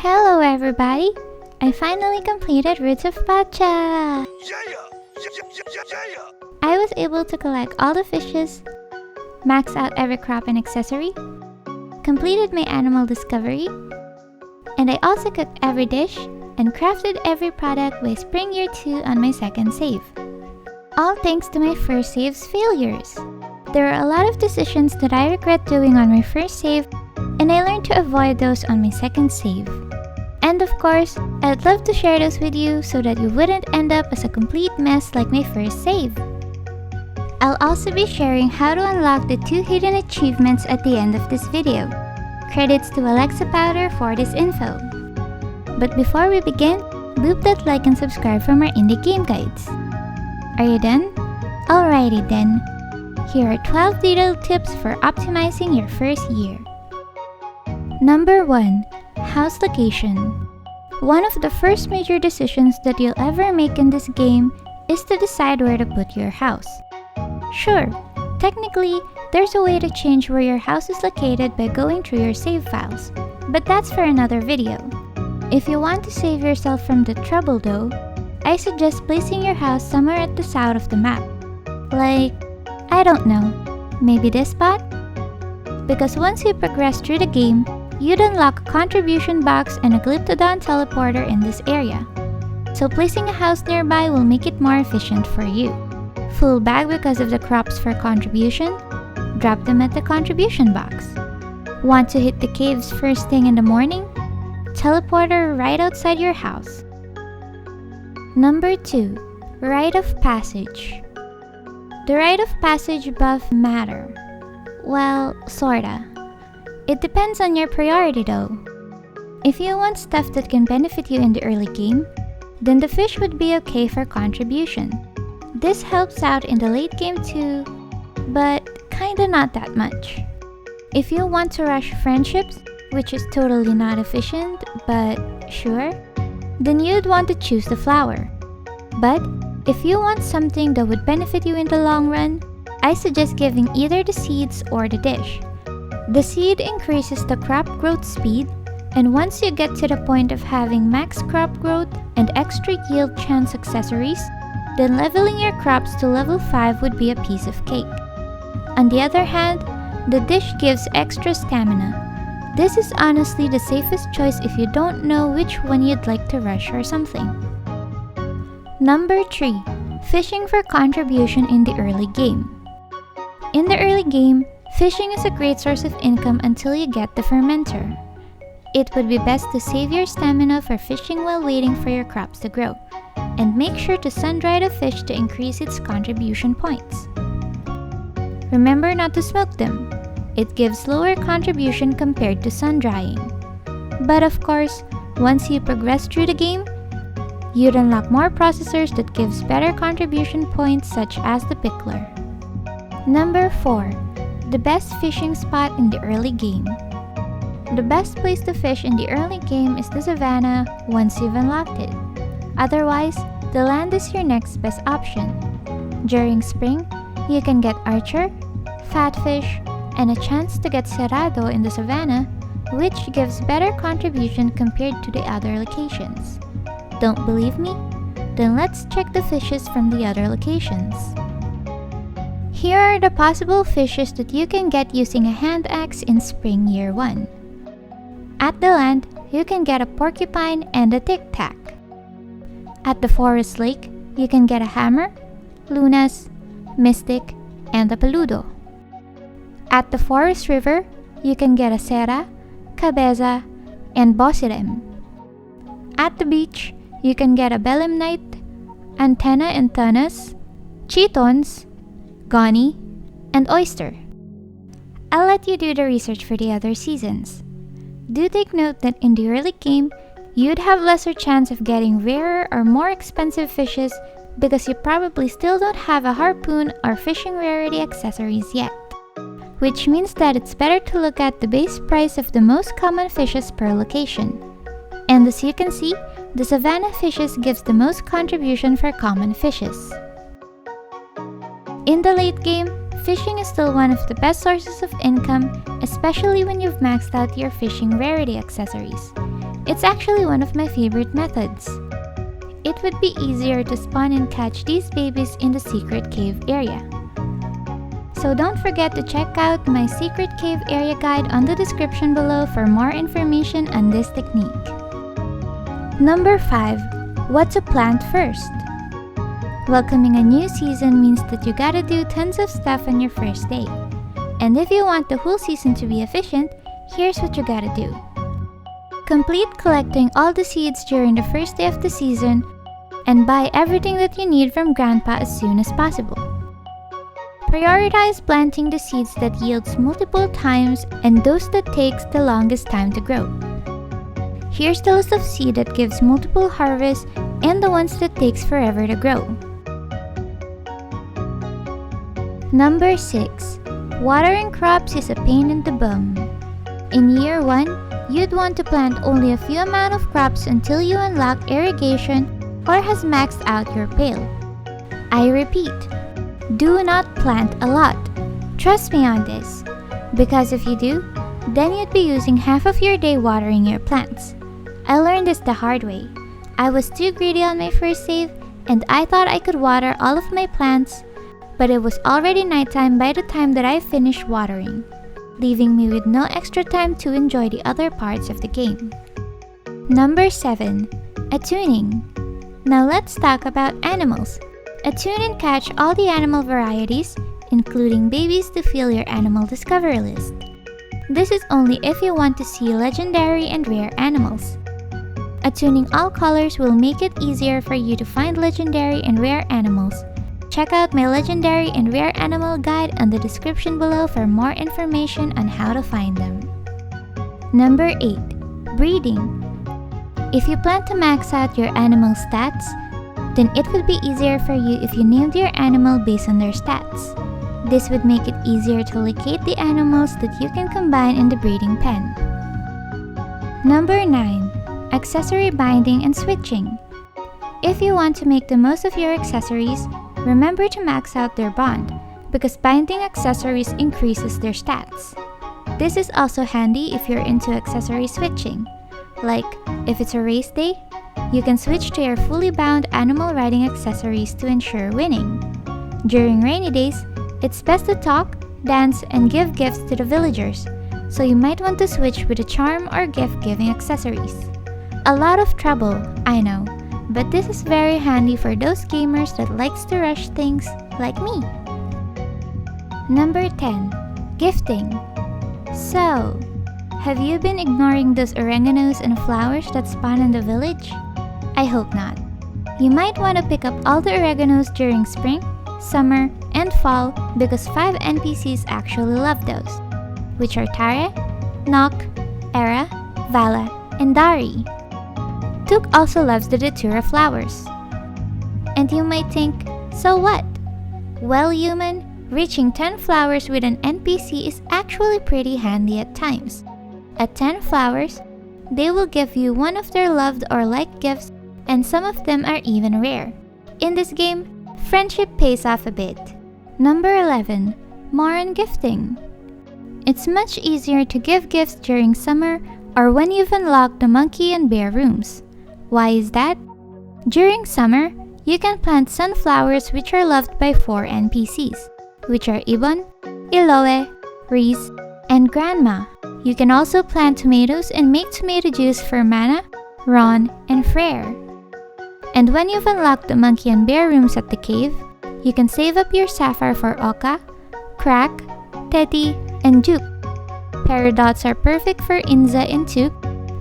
Hello everybody! I finally completed Roots of Pacha! I was able to collect all the fishes, max out every crop and accessory, completed my animal discovery, and I also cooked every dish and crafted every product by Spring Year 2 on my second save. All thanks to my first save's failures. There are a lot of decisions that I regret doing on my first save, and I learned to avoid those on my second save. And of course, I'd love to share those with you so that you wouldn't end up as a complete mess like my first save. I'll also be sharing how to unlock the 2 hidden achievements at the end of this video. Credits to Alexa Powder for this info. But before we begin, boop that like and subscribe for more indie game guides. Are you done? Alrighty then. Here are 12 detailed tips for optimizing your first year. Number 1. House location. One of the first major decisions that you'll ever make in this game is to decide where to put your house. Sure, technically, there's a way to change where your house is located by going through your save files, but that's for another video. If you want to save yourself from the trouble though, I suggest placing your house somewhere at the south of the map. Like, I don't know, maybe this spot? Because once you progress through the game, you'd unlock a contribution box and a Glyptodon teleporter in this area. So placing a house nearby will make it more efficient for you. Full bag because of the crops for contribution? Drop them at the contribution box. Want to hit the caves first thing in the morning? Teleporter right outside your house. Number 2. Rite of Passage. The Rite of Passage buff matter. Well, sorta. It depends on your priority though. If you want stuff that can benefit you in the early game, then the fish would be okay for contribution. This helps out in the late game too, but kinda not that much. If you want to rush friendships, which is totally not efficient, but sure, then you'd want to choose the flower. But if you want something that would benefit you in the long run, I suggest giving either the seeds or the dish. The seed increases the crop growth speed, and once you get to the point of having max crop growth and extra yield chance accessories, then leveling your crops to level 5 would be a piece of cake. On the other hand, the dish gives extra stamina. This is honestly the safest choice if you don't know which one you'd like to rush or something. Number 3. Fishing for contribution in the early game. In the early game, fishing is a great source of income until you get the fermenter. It would be best to save your stamina for fishing while waiting for your crops to grow, and make sure to sun-dry the fish to increase its contribution points. Remember not to smoke them. It gives lower contribution compared to sun-drying. But of course, once you progress through the game, you'd unlock more processors that gives better contribution points such as the pickler. Number 4. The best fishing spot in the early game. The best place to fish in the early game is the savannah once you've unlocked it. Otherwise, the land is your next best option. During spring, you can get archer, fatfish, and a chance to get cerrado in the savannah, which gives better contribution compared to the other locations. Don't believe me? Then let's check the fishes from the other locations. Here are the possible fishes that you can get using a hand axe in Spring Year 1. At the land, you can get a porcupine and a tic-tac. At the forest lake, you can get a hammer, lunas, mystic, and a peludo. At the forest river, you can get a cera, cabeza, and bosirem. At the beach, you can get a belemnite, antenna and tunas, chitons, goni, and oyster. I'll let you do the research for the other seasons. Do take note that in the early game, you'd have lesser chance of getting rarer or more expensive fishes because you probably still don't have a harpoon or fishing rarity accessories yet. Which means that it's better to look at the base price of the most common fishes per location. And as you can see, the savannah fishes gives the most contribution for common fishes. In the late game, fishing is still one of the best sources of income, especially when you've maxed out your fishing rarity accessories. It's actually one of my favorite methods. It would be easier to spawn and catch these babies in the secret cave area. So don't forget to check out my secret cave area guide on the description below for more information on this technique. Number 5. What to plant first. Welcoming a new season means that you gotta do tons of stuff on your first day. And if you want the whole season to be efficient, here's what you gotta do. Complete collecting all the seeds during the first day of the season and buy everything that you need from Grandpa as soon as possible. Prioritize planting the seeds that yields multiple times and those that takes the longest time to grow. Here's the list of seed that gives multiple harvests and the ones that takes forever to grow. Number 6. Watering crops is a pain in the bum. In year 1, you'd want to plant only a few amount of crops until you unlock irrigation or has maxed out your pail. I repeat, do not plant a lot. Trust me on this, because if you do, then you'd be using half of your day watering your plants. I learned this the hard way. I was too greedy on my first save and I thought I could water all of my plants, but it was already nighttime by the time that I finished watering, leaving me with no extra time to enjoy the other parts of the game. Number 7. Attuning. Now let's talk about animals. Attune and catch all the animal varieties, including babies, to fill your animal discovery list. This is only if you want to see legendary and rare animals. Attuning all colors will make it easier for you to find legendary and rare animals. Check out my legendary and rare animal guide on the description below for more information on how to find them. Number 8. Breeding. If you plan to max out your animal stats, then it would be easier for you if you named your animal based on their stats. This would make it easier to locate the animals that you can combine in the breeding pen. Number 9. Accessory binding and switching. If you want to make the most of your accessories, remember to max out their bond, because binding accessories increases their stats. This is also handy if you're into accessory switching. Like, if it's a race day, you can switch to your fully bound animal riding accessories to ensure winning. During rainy days, it's best to talk, dance, and give gifts to the villagers, so you might want to switch with a charm or gift-giving accessories. A lot of trouble, I know, but this is very handy for those gamers that likes to rush things like me. Number 10. Gifting. So, have you been ignoring those oreganoes and flowers that spawn in the village? I hope not. You might want to pick up all the oreganos during spring, summer, and fall because 5 NPCs actually love those, which are Tare, Nock, Era, Vala, and Dari. Tuk also loves the Datura flowers. And you might think, so what? Well, human, reaching 10 flowers with an NPC is actually pretty handy at times. At 10 flowers, they will give you one of their loved or liked gifts, and some of them are even rare. In this game, friendship pays off a bit. Number 11. More on gifting. It's much easier to give gifts during summer or when you've unlocked the monkey and bear rooms. Why is that? During summer, you can plant sunflowers which are loved by 4 NPCs, which are Ibon, Iloe, Reese, and Grandma. You can also plant tomatoes and make tomato juice for Mana, Ron, and Frere. And when you've unlocked the monkey and bear rooms at the cave, you can save up your sapphire for Oka, Crack, Teddy, and Duke. Peridots are perfect for Inza and Tuk,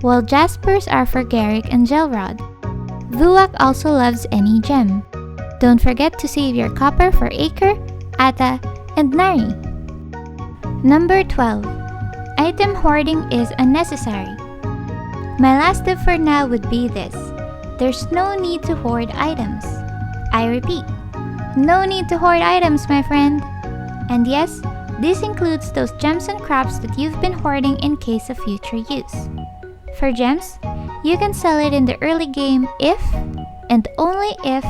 while Jaspers are for Garrick and Gelrod. Vuak also loves any gem. Don't forget to save your copper for Acre, Ata, and Nari. Number 12. Item hoarding is unnecessary. My last tip for now would be this. There's no need to hoard items. I repeat, no need to hoard items, my friend. And yes, this includes those gems and crops that you've been hoarding in case of future use. For gems, you can sell it in the early game if, and only if,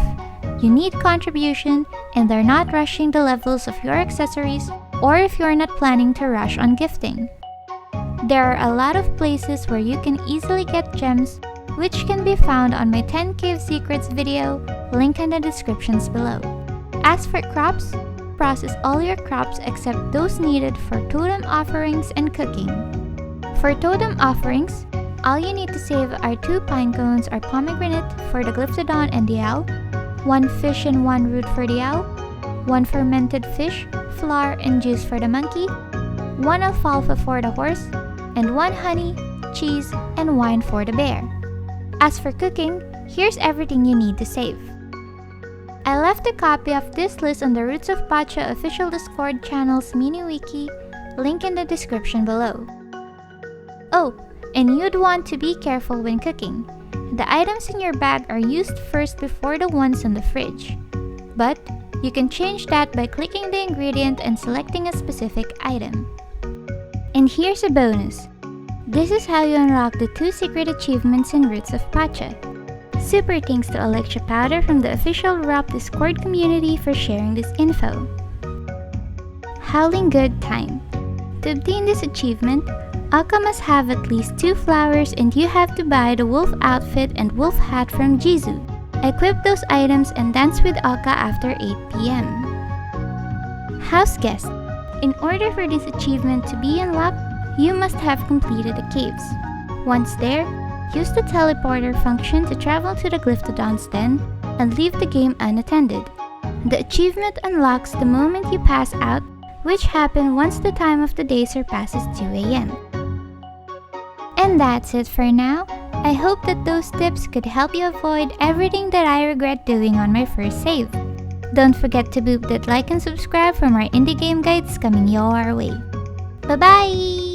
you need contribution and are not rushing the levels of your accessories, or if you're not planning to rush on gifting. There are a lot of places where you can easily get gems, which can be found on my 10 Cave Secrets video, link in the descriptions below. As for crops, process all your crops except those needed for totem offerings and cooking. For totem offerings, all you need to save are 2 pine cones or pomegranate for the glyptodon and the owl, 1 fish and 1 root for the owl, 1 fermented fish, flour and juice for the monkey, 1 alfalfa for the horse, and 1 honey, cheese, and wine for the bear. As for cooking, here's everything you need to save. I left a copy of this list on the Roots of Pacha official Discord channel's mini wiki, link in the description below. Oh, and you'd want to be careful when cooking. The items in your bag are used first before the ones in the fridge. But you can change that by clicking the ingredient and selecting a specific item. And here's a bonus. This is how you unlock the 2 secret achievements in Roots of Pacha. Super thanks to Alexia Powder from the official ROP Discord community for sharing this info. Howling Good Time. To obtain this achievement, Akka must have at least 2 flowers and you have to buy the wolf outfit and wolf hat from Jizu. Equip those items and dance with Akka after 8 PM. House Guest. In order for this achievement to be unlocked, you must have completed the caves. Once there, use the teleporter function to travel to the Glyptodon's den and leave the game unattended. The achievement unlocks the moment you pass out, which happens once the time of the day surpasses 2 AM. And that's it for now. I hope that those tips could help you avoid everything that I regret doing on my first save. Don't forget to boop that like and subscribe for more indie game guides coming your way. Bye-bye!